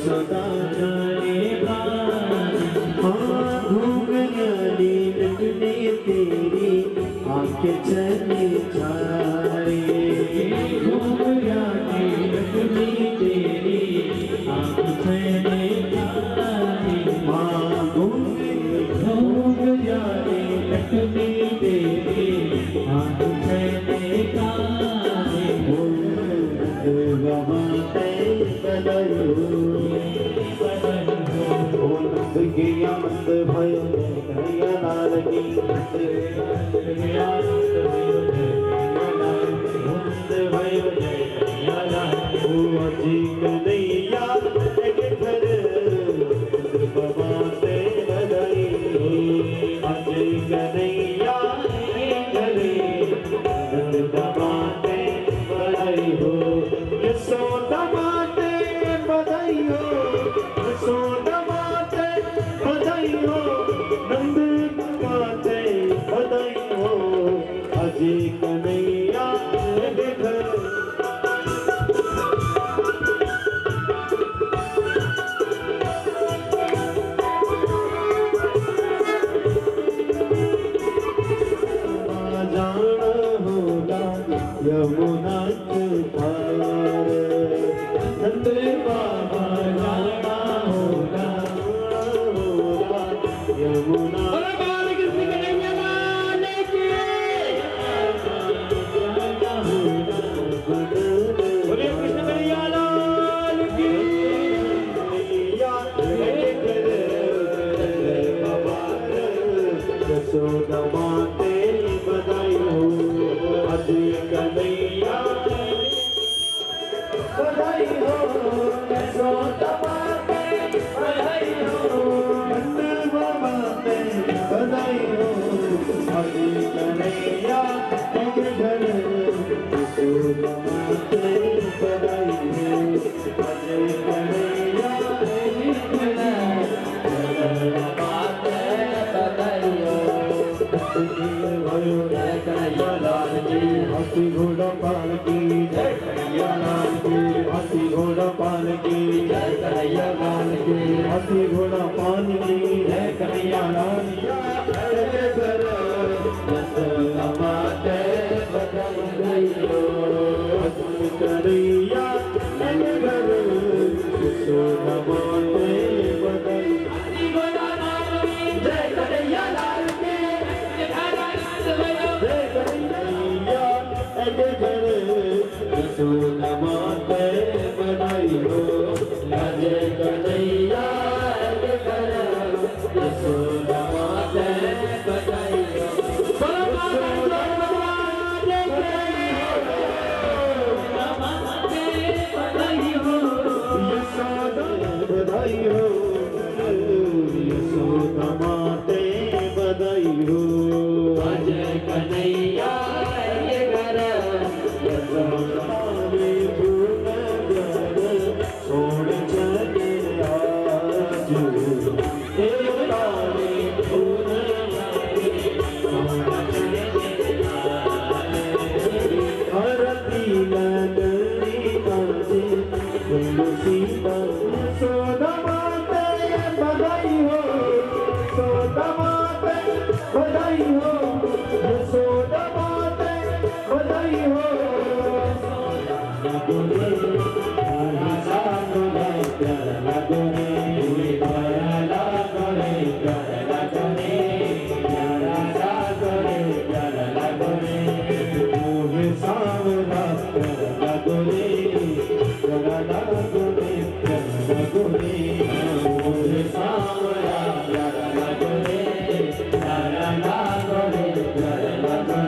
यशोदा जाने भारी घूम गली नटने तेरी आंखें चले चारे घूम गली नटने तेरी आंखें चले चारे घूम गली नटने तेरी आंखें चले चारे मंद भयो कन्हैया लाल की मंद भयो कन्हैया लाल अजी कन्हैया के घर बाबा से बधाई अजी कन्हैया के घर बाबा से बधाई हो यशोदा माते बधाई हो यशोदा माते बधाई हो नंद माते बधाई हो अजी कन्हैया के घर जाना होगा यमुना पार नंद बाबा जाना होगा यमुना यशोदा माते बधाई हो अजी कन्हैया बधाई हो यशोदा माते बधाई हो नंद बाबा ते बधाई हो अजी कन्हैया के घर यशोदा माते बधाई हो अजी कन्हैया हाथी घोड़ा पाल की जय कन्हैया लाल की हाथी घोड़ा पाल की जय कन्हैया लाल की हाथी घोड़ा पाल की जय कन्हैया लाल माते बधाई हो कन्हैया यशोदा माते बधाई जय कन्हैया लाल की यशोदा माते बधाई हो जय कन्हैया यशोदा माते बधाई हो बधाई हो यशोदा माते बधाई हो जय कन्हैया छोड़ चले आज आरती लगनी काजे सीता यशोदा माते बधाई हो यशोदा माते बधाई हो यशोदा माते बधाई हो सावरा